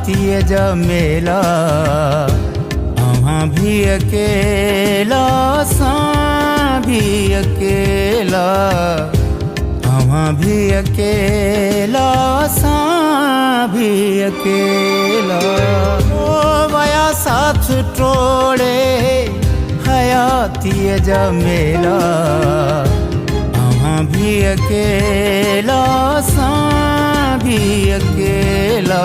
हयातीअ जा मेला, अव्हां भी अकेला असां भी अकेला, अव्हां भी अकेला असां भी अकेला। ओ वया साथ टोड़े हयातीअ जा मेला, अव्हां भी अकेला असां भी अकेला,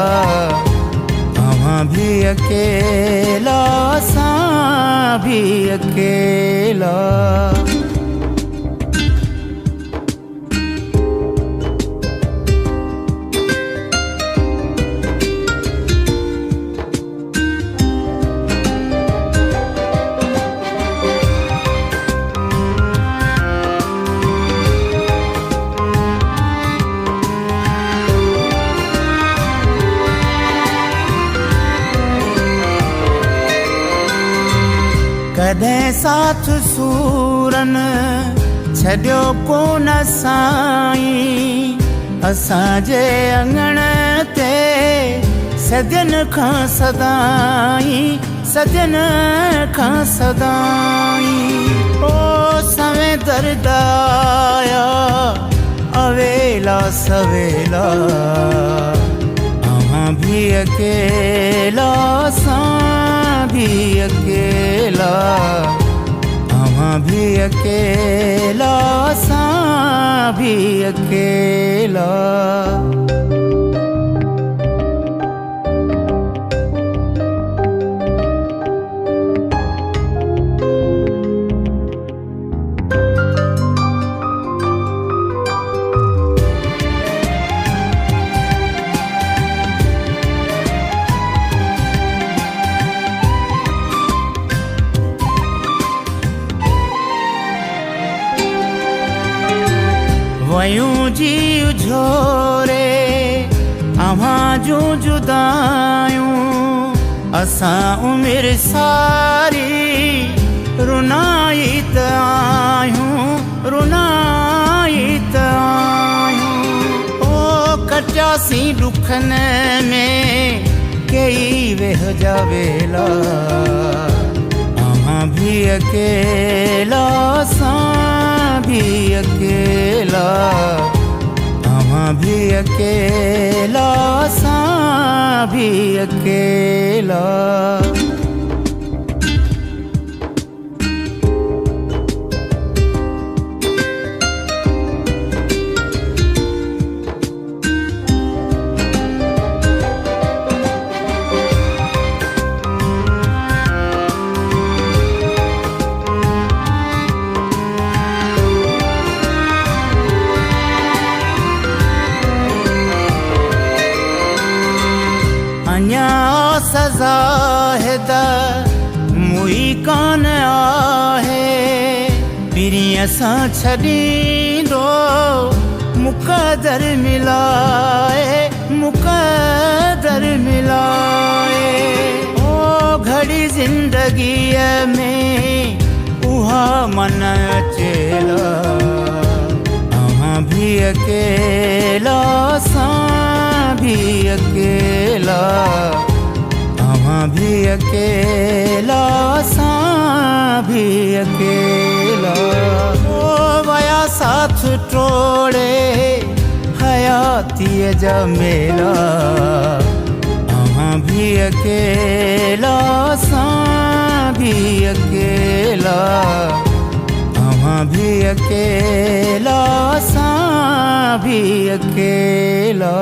अव्हां भी अकेला असां भी अकेला। कॾहिं साथ सूरन छॾियो कोन साईं, असांजे अङण ते सदियुनि खां सदाईं, सदियुनि खां सदाईं। ओ सवें दर्द आया अवेला सवेला, अव्हां भी अकेला असां भी अकेला, अव्हां भी अकेला असां भी अकेला। वयूं जी झोरे अव्हां जूं जुदायूं, असां उमिरि सारी रुनाई त आहियूं, रुनाई त आहियूं। ओ कटियासीं ॾुखनि में कई वेह जा वेला, अव्हां भी अकेला असां भी अकेला, अव्हां भी अकेला असां भी अकेला। अञा सज़ा हिद मुई कान आहे, पिरीअ सां छॾींदो मुक़दर मिलाए, मुक़दर मिलाए। ओ घड़ी ज़िंदगीअ में उहा मन अचेला, अव्हां भी अकेला असां भी अकेला, अव्हां भी अकेला असां भी अकेला। ओ वया साथ टोड़े हयातीअ जा मेला, अव्हां भी अकेला असां भी अकेला, अव्हां भी अकेला असां भी अकेला।